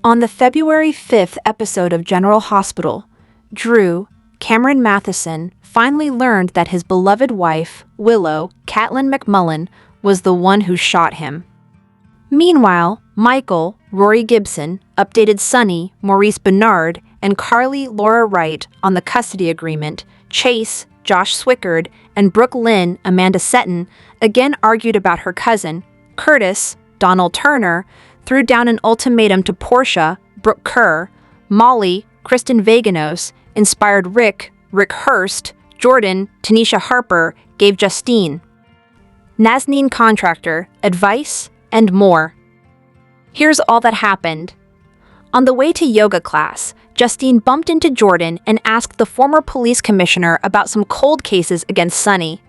On the February 5th episode of General Hospital, Drew, Cameron Matheson, finally learned that his beloved wife, Willow, Caitlin McMullen, was the one who shot him. Meanwhile, Michael, Rory Gibson, updated Sonny, Maurice Bernard, and Carly Laura Wright on the custody agreement. Chase, Josh Swickard, and Brooke Lynn, Amanda Seton, again argued about her cousin. Curtis, Donald Turner, threw down an ultimatum to Portia, Brooke Kerr, Molly, Kristen Vaganos, inspired Rick Hurst, Jordan, Tanisha Harper, gave Justine, Nazneen Contractor, advice, and more. Here's all that happened. On the way to yoga class, Justine bumped into Jordan and asked the former police commissioner about some cold cases against Sonny.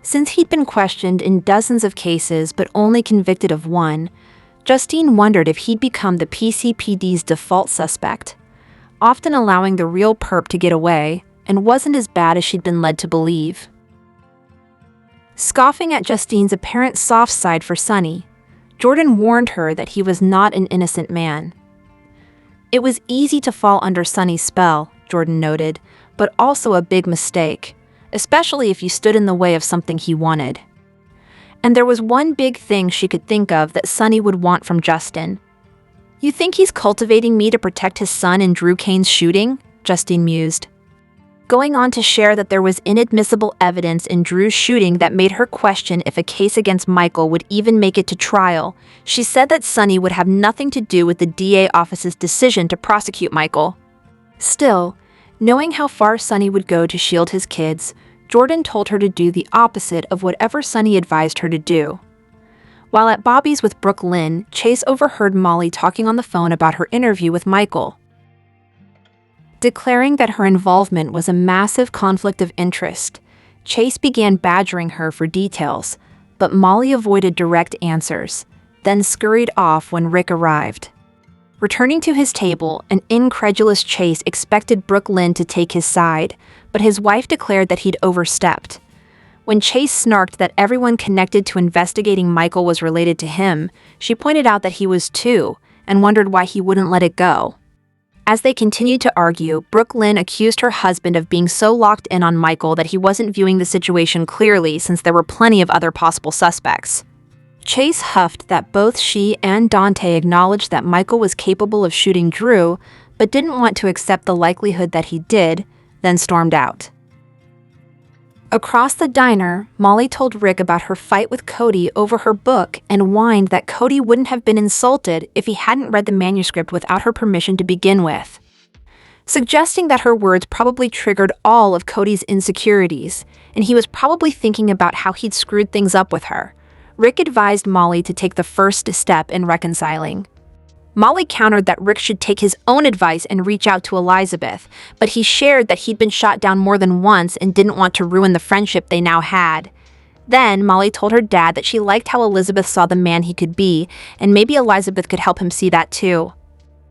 Since he'd been questioned in dozens of cases but only convicted of one, Justine wondered if he'd become the PCPD's default suspect, often allowing the real perp to get away, and wasn't as bad as she'd been led to believe. Scoffing at Justine's apparent soft side for Sonny, Jordan warned her that he was not an innocent man. It was easy to fall under Sonny's spell, Jordan noted, but also a big mistake, especially if you stood in the way of something he wanted. And there was one big thing she could think of that Sonny would want from Justin. "You think he's cultivating me to protect his son in Drew Kane's shooting?" Justine mused, going on to share that there was inadmissible evidence in Drew's shooting that made her question if a case against Michael would even make it to trial. She said that Sonny would have nothing to do with the DA office's decision to prosecute Michael. Still, knowing how far Sonny would go to shield his kids, Jordan told her to do the opposite of whatever Sonny advised her to do. While at Bobby's with Brooke Lynn, Chase overheard Molly talking on the phone about her interview with Michael, declaring that her involvement was a massive conflict of interest. Chase began badgering her for details, but Molly avoided direct answers, then scurried off when Rick arrived. Returning to his table, an incredulous Chase expected Brooke Lynn to take his side, but his wife declared that he'd overstepped. When Chase snarked that everyone connected to investigating Michael was related to him, she pointed out that he was too, and wondered why he wouldn't let it go. As they continued to argue, Brooke Lynn accused her husband of being so locked in on Michael that he wasn't viewing the situation clearly since there were plenty of other possible suspects. Chase huffed that both she and Dante acknowledged that Michael was capable of shooting Drew, but didn't want to accept the likelihood that he did, then stormed out. Across the diner, Molly told Rick about her fight with Cody over her book and whined that Cody wouldn't have been insulted if he hadn't read the manuscript without her permission to begin with, suggesting that her words probably triggered all of Cody's insecurities, and he was probably thinking about how he'd screwed things up with her. Rick advised Molly to take the first step in reconciling. Molly countered that Rick should take his own advice and reach out to Elizabeth, but he shared that he'd been shot down more than once and didn't want to ruin the friendship they now had. Then Molly told her dad that she liked how Elizabeth saw the man he could be, and maybe Elizabeth could help him see that too.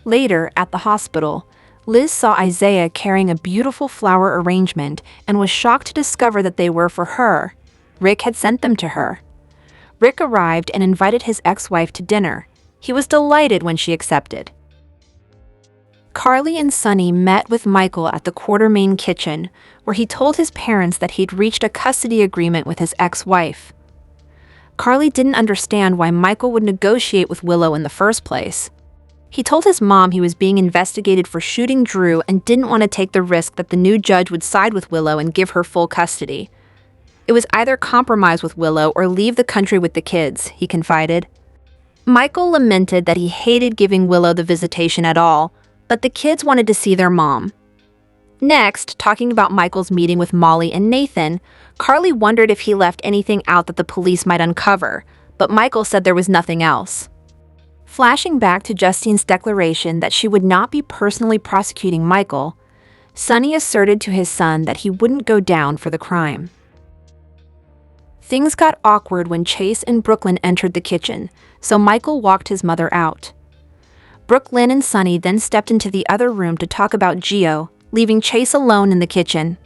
Later, at the hospital, Liz saw Isaiah carrying a beautiful flower arrangement and was shocked to discover that they were for her. Rick had sent them to her. Rick arrived and invited his ex-wife to dinner. He was delighted when she accepted. Carly and Sonny met with Michael at the Quartermain kitchen, where he told his parents that he'd reached a custody agreement with his ex-wife. Carly didn't understand why Michael would negotiate with Willow in the first place. He told his mom he was being investigated for shooting Drew and didn't want to take the risk that the new judge would side with Willow and give her full custody. It was either compromise with Willow or leave the country with the kids, he confided. Michael lamented that he hated giving Willow the visitation at all, but the kids wanted to see their mom. Next, talking about Michael's meeting with Molly and Nathan, Carly wondered if he left anything out that the police might uncover, but Michael said there was nothing else. Flashing back to Justine's declaration that she would not be personally prosecuting Michael, Sonny asserted to his son that he wouldn't go down for the crime. Things got awkward when Chase and Brooklyn entered the kitchen, so Michael walked his mother out. Brooklyn and Sonny then stepped into the other room to talk about Gio, leaving Chase alone in the kitchen.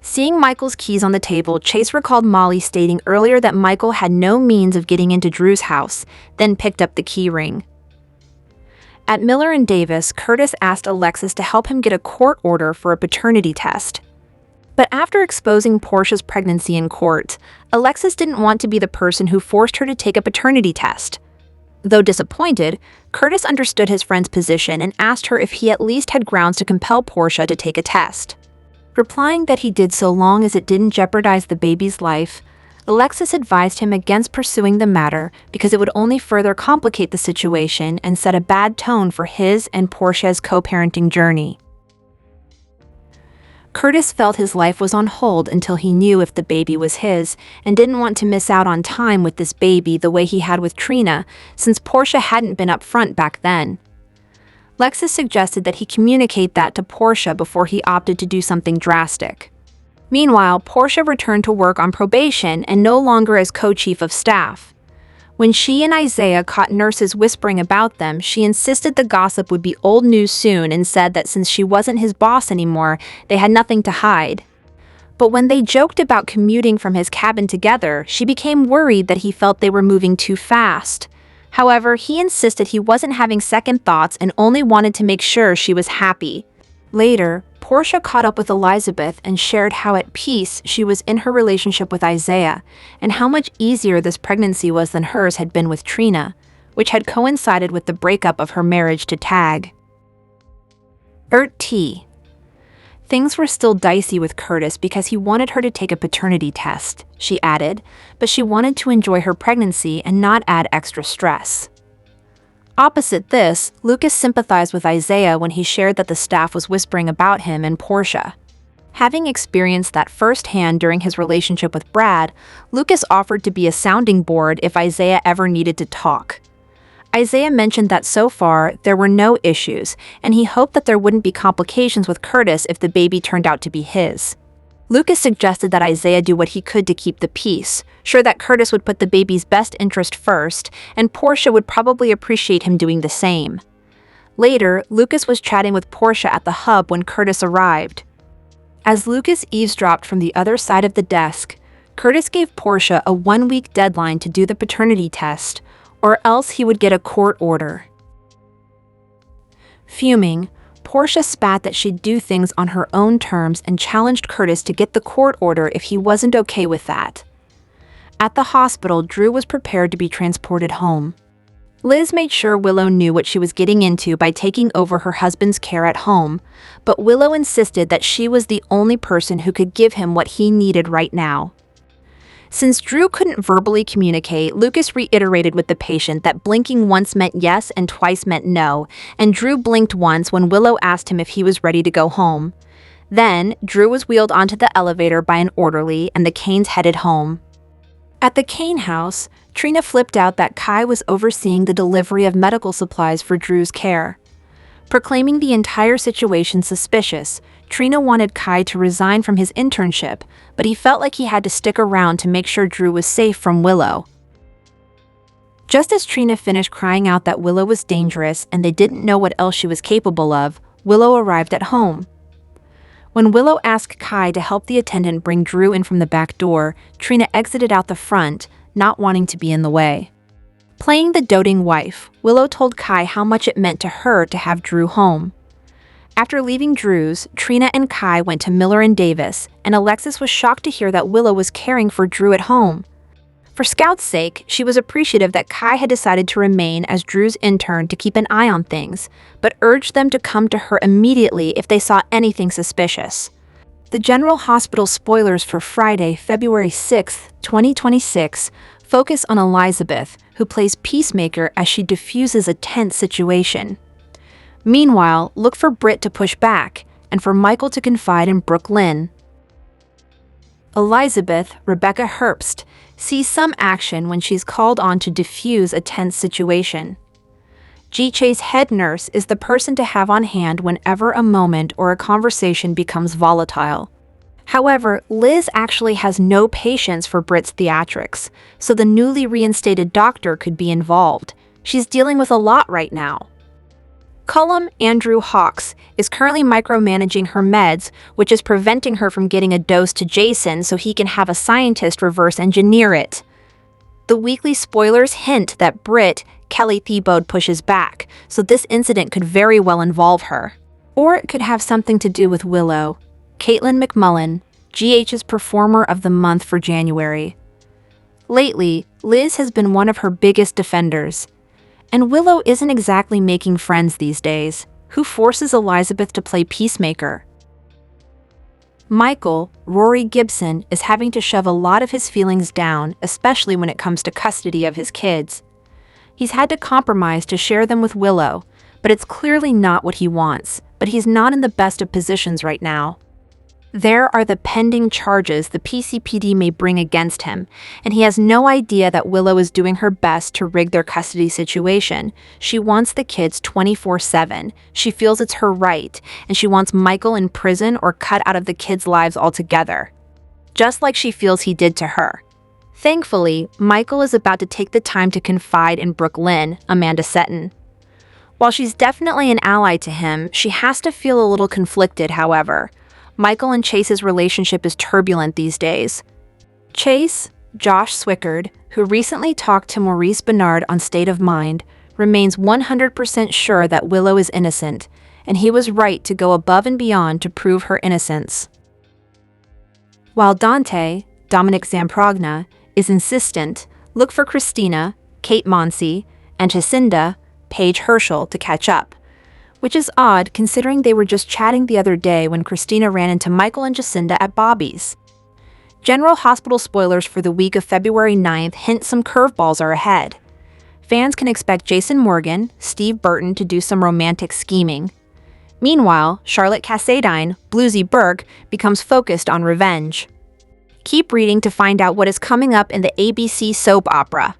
Seeing Michael's keys on the table, Chase recalled Molly stating earlier that Michael had no means of getting into Drew's house, then picked up the key ring. At Miller and Davis, Curtis asked Alexis to help him get a court order for a paternity test. But after exposing Portia's pregnancy in court, Alexis didn't want to be the person who forced her to take a paternity test. Though disappointed, Curtis understood his friend's position and asked her if he at least had grounds to compel Portia to take a test. Replying that he did so long as it didn't jeopardize the baby's life, Alexis advised him against pursuing the matter because it would only further complicate the situation and set a bad tone for his and Portia's co-parenting journey. Curtis felt his life was on hold until he knew if the baby was his and didn't want to miss out on time with this baby the way he had with Trina, since Portia hadn't been upfront back then. Alexis suggested that he communicate that to Portia before he opted to do something drastic. Meanwhile, Portia returned to work on probation and no longer as co-chief of staff. When she and Isaiah caught nurses whispering about them, she insisted the gossip would be old news soon and said that since she wasn't his boss anymore, they had nothing to hide. But when they joked about commuting from his cabin together, she became worried that he felt they were moving too fast. However, he insisted he wasn't having second thoughts and only wanted to make sure she was happy. Later, Portia caught up with Elizabeth and shared how at peace she was in her relationship with Isaiah, and how much easier this pregnancy was than hers had been with Trina, which had coincided with the breakup of her marriage to Tag. T. Things were still dicey with Curtis because he wanted her to take a paternity test, she added, but she wanted to enjoy her pregnancy and not add extra stress. Opposite this, Lucas sympathized with Isaiah when he shared that the staff was whispering about him and Portia. Having experienced that firsthand during his relationship with Brad, Lucas offered to be a sounding board if Isaiah ever needed to talk. Isaiah mentioned that so far, there were no issues, and he hoped that there wouldn't be complications with Curtis if the baby turned out to be his. Lucas suggested that Isaiah do what he could to keep the peace, sure that Curtis would put the baby's best interest first, and Portia would probably appreciate him doing the same. Later, Lucas was chatting with Portia at the hub when Curtis arrived. As Lucas eavesdropped from the other side of the desk, Curtis gave Portia a 1-week deadline to do the paternity test, or else he would get a court order. Fuming, Portia spat that she'd do things on her own terms and challenged Curtis to get the court order if he wasn't okay with that. At the hospital, Drew was prepared to be transported home. Liz made sure Willow knew what she was getting into by taking over her husband's care at home, but Willow insisted that she was the only person who could give him what he needed right now. Since Drew couldn't verbally communicate, Lucas reiterated with the patient that blinking once meant yes and twice meant no, and Drew blinked once when Willow asked him if he was ready to go home. Then, Drew was wheeled onto the elevator by an orderly and the Canes headed home. At the Kane house, Trina flipped out that Kai was overseeing the delivery of medical supplies for Drew's care. Proclaiming the entire situation suspicious, Trina wanted Kai to resign from his internship, but he felt like he had to stick around to make sure Drew was safe from Willow. Just as Trina finished crying out that Willow was dangerous and they didn't know what else she was capable of, Willow arrived at home. When Willow asked Kai to help the attendant bring Drew in from the back door, Trina exited out the front, not wanting to be in the way. Playing the doting wife, Willow told Kai how much it meant to her to have Drew home. After leaving Drew's, Trina and Kai went to Miller and Davis, and Alexis was shocked to hear that Willow was caring for Drew at home. For Scout's sake, she was appreciative that Kai had decided to remain as Drew's intern to keep an eye on things, but urged them to come to her immediately if they saw anything suspicious. The General Hospital spoilers for Friday, February 6, 2026, focus on Elizabeth, who plays peacemaker as she diffuses a tense situation. Meanwhile, look for Britt to push back, and for Michael to confide in Brooke Lynn. Elizabeth, Rebecca Herbst, sees some action when she's called on to diffuse a tense situation. GCHA's head nurse is the person to have on hand whenever a moment or a conversation becomes volatile. However, Liz actually has no patience for Britt's theatrics, so the newly reinstated doctor could be involved. She's dealing with a lot right now. Cullum Andrew Hawks is currently micromanaging her meds, which is preventing her from getting a dose to Jason so he can have a scientist reverse engineer it. The weekly spoilers hint that Britt, Kelly Thiebaud pushes back, so this incident could very well involve her. Or it could have something to do with Willow. Caitlin McMullen, GH's Performer of the Month for January. Lately, Liz has been one of her biggest defenders. And Willow isn't exactly making friends these days, who forces Elizabeth to play peacemaker. Michael, Rory Gibson, is having to shove a lot of his feelings down, especially when it comes to custody of his kids. He's had to compromise to share them with Willow, but it's clearly not what he wants, but he's not in the best of positions right now. There are the pending charges the PCPD may bring against him, and he has no idea that Willow is doing her best to rig their custody situation. She wants the kids 24/7. She feels it's her right, and she wants Michael in prison or cut out of the kids' lives altogether. Just like she feels he did to her. Thankfully, Michael is about to take the time to confide in Brooke Lynn, Amanda Setton. While she's definitely an ally to him, she has to feel a little conflicted, however. Michael and Chase's relationship is turbulent these days. Chase, Josh Swickard, who recently talked to Maurice Bernard on State of Mind, remains 100% sure that Willow is innocent, and he was right to go above and beyond to prove her innocence. While Dante, Dominic Zamprogna, is insistent, look for Christina, Kate Monsey, and Jacinda, Paige Herschel, to catch up. Which is odd considering they were just chatting the other day when Christina ran into Michael and Jacinda at Bobby's. General Hospital spoilers for the week of February 9th hint some curveballs are ahead. Fans can expect Jason Morgan, Steve Burton to do some romantic scheming. Meanwhile, Charlotte Cassadine, Bluesy Burke, becomes focused on revenge. Keep reading to find out what is coming up in the ABC soap opera.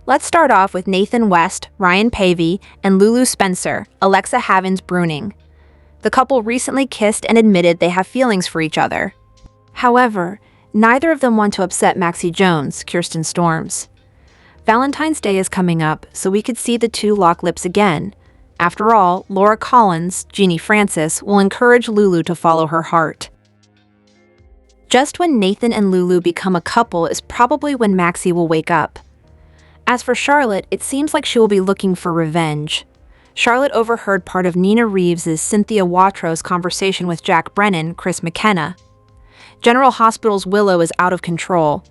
Let's start off with Nathan West, Ryan Pavey, and Lulu Spencer, Alexa Havens Bruning. The couple recently kissed and admitted they have feelings for each other. However, neither of them want to upset Maxie Jones, Kirsten Storms. Valentine's Day is coming up, so we could see the two lock lips again. After all, Laura Collins, Jeannie Francis, will encourage Lulu to follow her heart. Just when Nathan and Lulu become a couple is probably when Maxie will wake up. As for Charlotte, it seems like she will be looking for revenge. Charlotte overheard part of Nina Reeves' Cynthia Watro's conversation with Jack Brennan, Chris McKenna. General Hospital's Willow is out of control.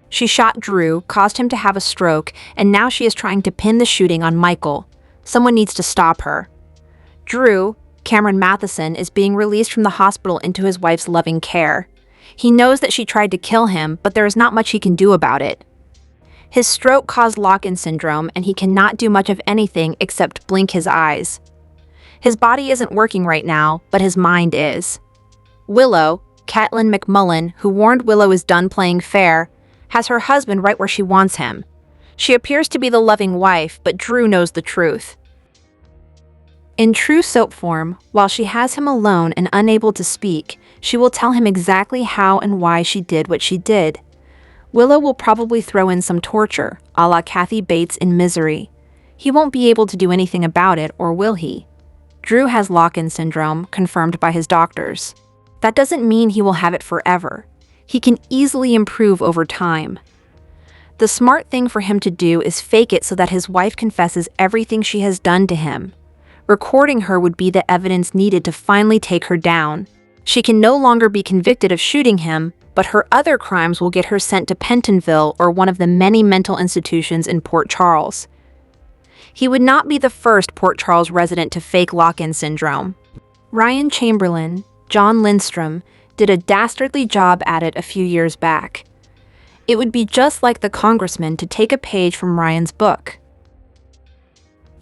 She shot Drew, caused him to have a stroke, and now she is trying to pin the shooting on Michael. Someone needs to stop her. Drew, Cameron Matheson, is being released from the hospital into his wife's loving care. He knows that she tried to kill him, but there is not much he can do about it. His stroke caused lock-in syndrome, and he cannot do much of anything except blink his eyes. His body isn't working right now, but his mind is. Willow, Caitlin McMullen, who warned Willow is done playing fair, has her husband right where she wants him. She appears to be the loving wife, but Drew knows the truth. In true soap form, while she has him alone and unable to speak, she will tell him exactly how and why she did what she did. Willow will probably throw in some torture, a la Kathy Bates in Misery. He won't be able to do anything about it, or will he? Drew has lock-in syndrome, confirmed by his doctors. That doesn't mean he will have it forever. He can easily improve over time. The smart thing for him to do is fake it so that his wife confesses everything she has done to him. Recording her would be the evidence needed to finally take her down. She can no longer be convicted of shooting him, but her other crimes will get her sent to Pentonville or one of the many mental institutions in Port Charles. He would not be the first Port Charles resident to fake lock-in syndrome. Ryan Chamberlain, John Lindstrom, did a dastardly job at it a few years back. It would be just like the congressman to take a page from Ryan's book.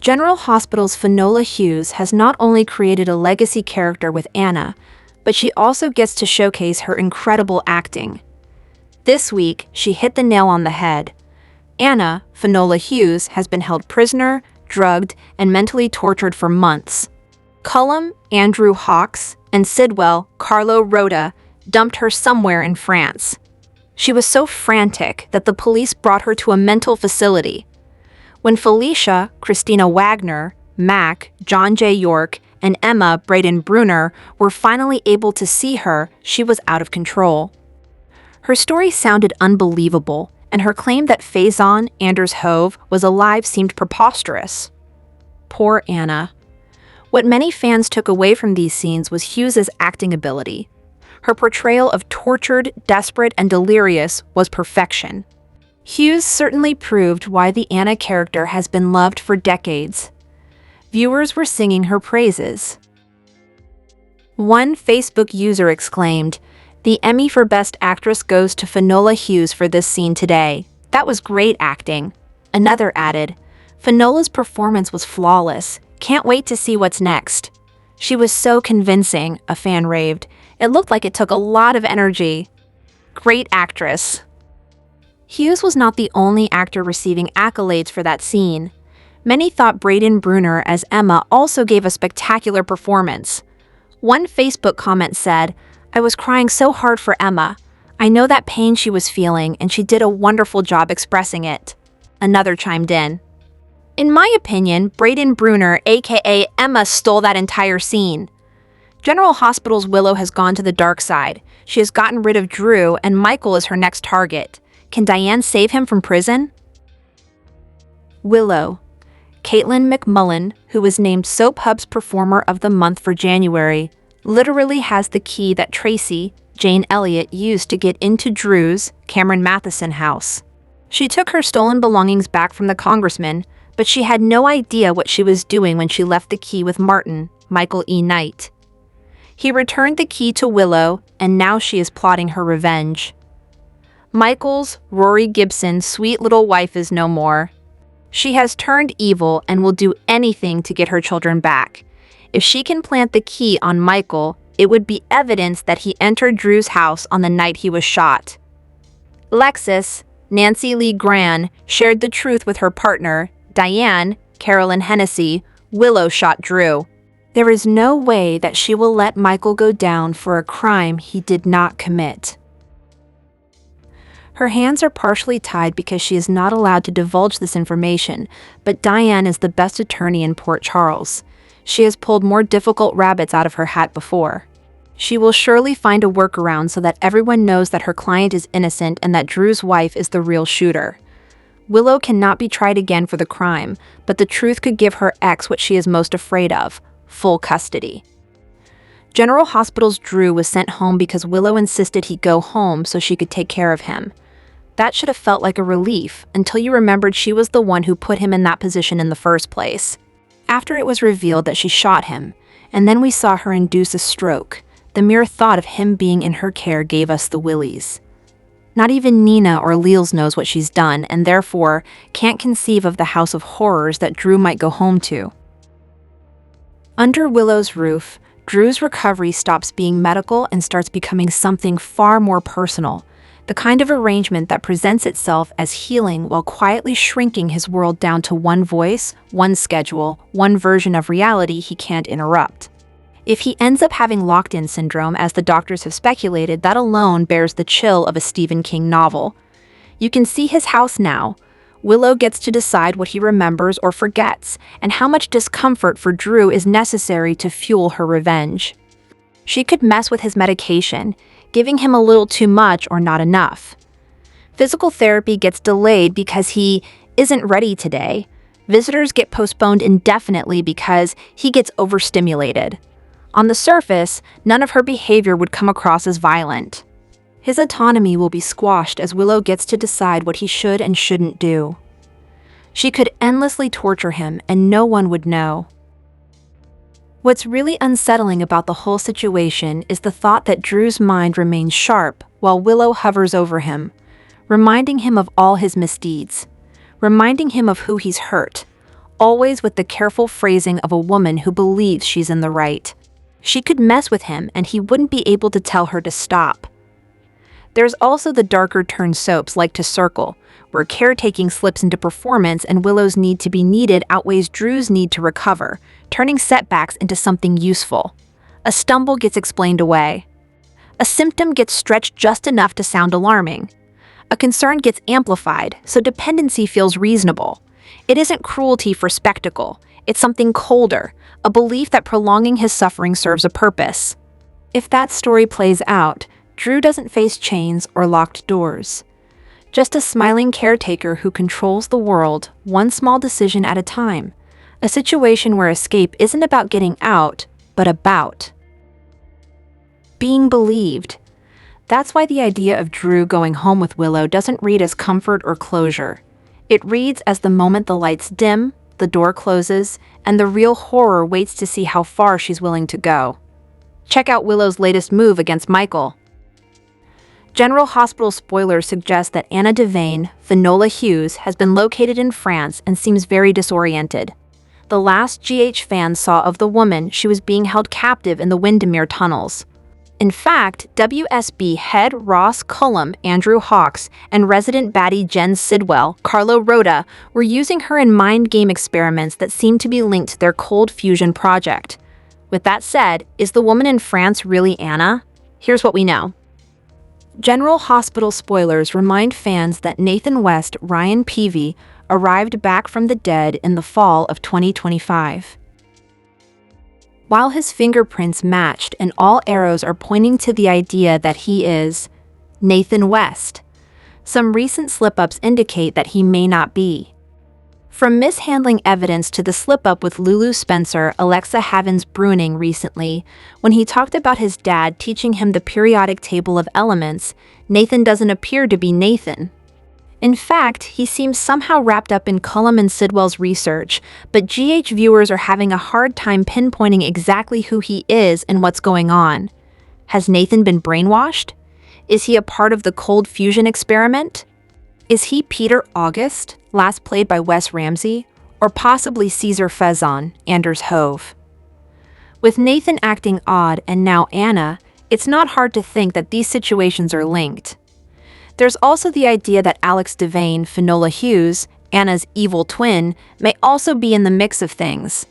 General Hospital's Finola Hughes has not only created a legacy character with Anna, but she also gets to showcase her incredible acting. This week, she hit the nail on the head. Anna, Finola Hughes, has been held prisoner, drugged, and mentally tortured for months. Cullum, Andrew Hawkes, and Sidwell, Carlo Rhoda, dumped her somewhere in France. She was so frantic that the police brought her to a mental facility. When Felicia, Christina Wagner, Mac, John J. York, and Emma Braden Bruner were finally able to see her, she was out of control. Her story sounded unbelievable, and her claim that Faison, Anders Hove, was alive seemed preposterous. Poor Anna. What many fans took away from these scenes was Hughes's acting ability. Her portrayal of tortured, desperate, and delirious was perfection. Hughes certainly proved why the Anna character has been loved for decades. Viewers were singing her praises. One Facebook user exclaimed, "The Emmy for Best Actress goes to Finola Hughes for this scene today. That was great acting." Another added, "Finola's performance was flawless. Can't wait to see what's next." "She was so convincing," a fan raved. "It looked like it took a lot of energy." Great actress. Hughes was not the only actor receiving accolades for that scene. Many thought Braden Bruner as Emma also gave a spectacular performance. One Facebook comment said, "I was crying so hard for Emma. I know that pain she was feeling, and she did a wonderful job expressing it." Another chimed in, "In my opinion, Braden Bruner, aka Emma, stole that entire scene." General Hospital's Willow has gone to the dark side. She has gotten rid of Drew, and Michael is her next target. Can Diane save him from prison? Willow. Caitlin McMullen, who was named Soap Hub's Performer of the Month for January, literally has the key that Tracy, Jane Elliott, used to get into Drew's, Cameron Matheson, house. She took her stolen belongings back from the congressman, but she had no idea what she was doing when she left the key with Martin, Michael E. Knight. He returned the key to Willow, and now she is plotting her revenge. Michael's, Rory Gibson's sweet little wife is no more. She has turned evil and will do anything to get her children back. If she can plant the key on Michael, it would be evidence that he entered Drew's house on the night he was shot. Lexis, Nancy Lee Gran, shared the truth with her partner, Diane, Carolyn Hennessy. Willow shot Drew. There is no way that she will let Michael go down for a crime he did not commit. Her hands are partially tied because she is not allowed to divulge this information, but Diane is the best attorney in Port Charles. She has pulled more difficult rabbits out of her hat before. She will surely find a workaround so that everyone knows that her client is innocent and that Drew's wife is the real shooter. Willow cannot be tried again for the crime, but the truth could give her ex what she is most afraid of: full custody. General Hospital's Drew was sent home because Willow insisted he go home so she could take care of him. That should have felt like a relief until you remembered she was the one who put him in that position in the first place. After it was revealed that she shot him, and then we saw her induce a stroke, the mere thought of him being in her care gave us the willies. Not even Nina or Leals knows what she's done, and therefore can't conceive of the house of horrors that Drew might go home to. Under Willow's roof, Drew's recovery stops being medical and starts becoming something far more personal, the kind of arrangement that presents itself as healing while quietly shrinking his world down to one voice, one schedule, one version of reality he can't interrupt. If he ends up having locked-in syndrome, as the doctors have speculated, that alone bears the chill of a Stephen King novel. You can see his house now. Willow gets to decide what he remembers or forgets, and how much discomfort for Drew is necessary to fuel her revenge. She could mess with his medication, giving him a little too much or not enough. Physical therapy gets delayed because he isn't ready today. Visitors get postponed indefinitely because he gets overstimulated. On the surface, none of her behavior would come across as violent. His autonomy will be squashed as Willow gets to decide what he should and shouldn't do. She could endlessly torture him and no one would know. What's really unsettling about the whole situation is the thought that Drew's mind remains sharp while Willow hovers over him, reminding him of all his misdeeds, reminding him of who he's hurt, always with the careful phrasing of a woman who believes she's in the right. She could mess with him and he wouldn't be able to tell her to stop. There's also the darker turn soaps like To Circle, where caretaking slips into performance and Willow's need to be needed outweighs Drew's need to recover, turning setbacks into something useful. A stumble gets explained away. A symptom gets stretched just enough to sound alarming. A concern gets amplified, so dependency feels reasonable. It isn't cruelty for spectacle. It's something colder, a belief that prolonging his suffering serves a purpose. If that story plays out, Drew doesn't face chains or locked doors. Just a smiling caretaker who controls the world, one small decision at a time. A situation where escape isn't about getting out, but about being believed. That's why the idea of Drew going home with Willow doesn't read as comfort or closure. It reads as the moment the lights dim, the door closes, and the real horror waits to see how far she's willing to go. Check out Willow's latest move against Michael. General Hospital spoilers suggest that Anna Devane, Finola Hughes, has been located in France and seems very disoriented. The last GH fans saw of the woman, she was being held captive in the Windermere tunnels. In fact, WSB head Ross Cullum, Andrew Hawks, and resident baddie Jen Sidwell, Carlo Rota, were using her in mind game experiments that seemed to be linked to their cold fusion project. With that said, is the woman in France really Anna? Here's what we know. General Hospital spoilers remind fans that Nathan West, Ryan Peavy, arrived back from the dead in the fall of 2025. While his fingerprints matched and all arrows are pointing to the idea that he is Nathan West, some recent slip-ups indicate that he may not be. From mishandling evidence to the slip-up with Lulu Spencer, Alexa Havens Bruning recently, when he talked about his dad teaching him the periodic table of elements, Nathan doesn't appear to be Nathan. In fact, he seems somehow wrapped up in Cullum and Sidwell's research, but GH viewers are having a hard time pinpointing exactly who he is and what's going on. Has Nathan been brainwashed? Is he a part of the cold fusion experiment? Is he Peter August, last played by Wes Ramsey, or possibly Caesar Fezon, Anders Hove? With Nathan acting odd and now Anna, it's not hard to think that these situations are linked. There's also the idea that Alex Devane, Finola Hughes, Anna's evil twin, may also be in the mix of things.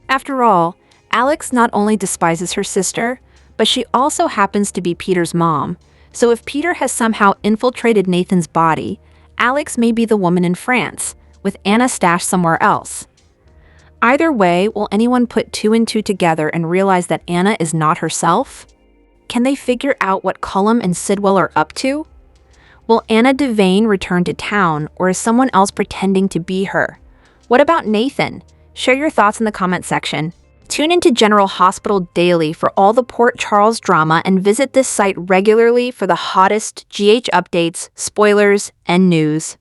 After all, Alex not only despises her sister, but she also happens to be Peter's mom, so if Peter has somehow infiltrated Nathan's body, Alex may be the woman in France, with Anna stashed somewhere else. Either way, will anyone put two and two together and realize that Anna is not herself? Can they figure out what Cullum and Sidwell are up to? Will Anna Devane return to town, or is someone else pretending to be her? What about Nathan? Share your thoughts in the comment section. Tune into General Hospital daily for all the Port Charles drama and visit this site regularly for the hottest GH updates, spoilers, and news.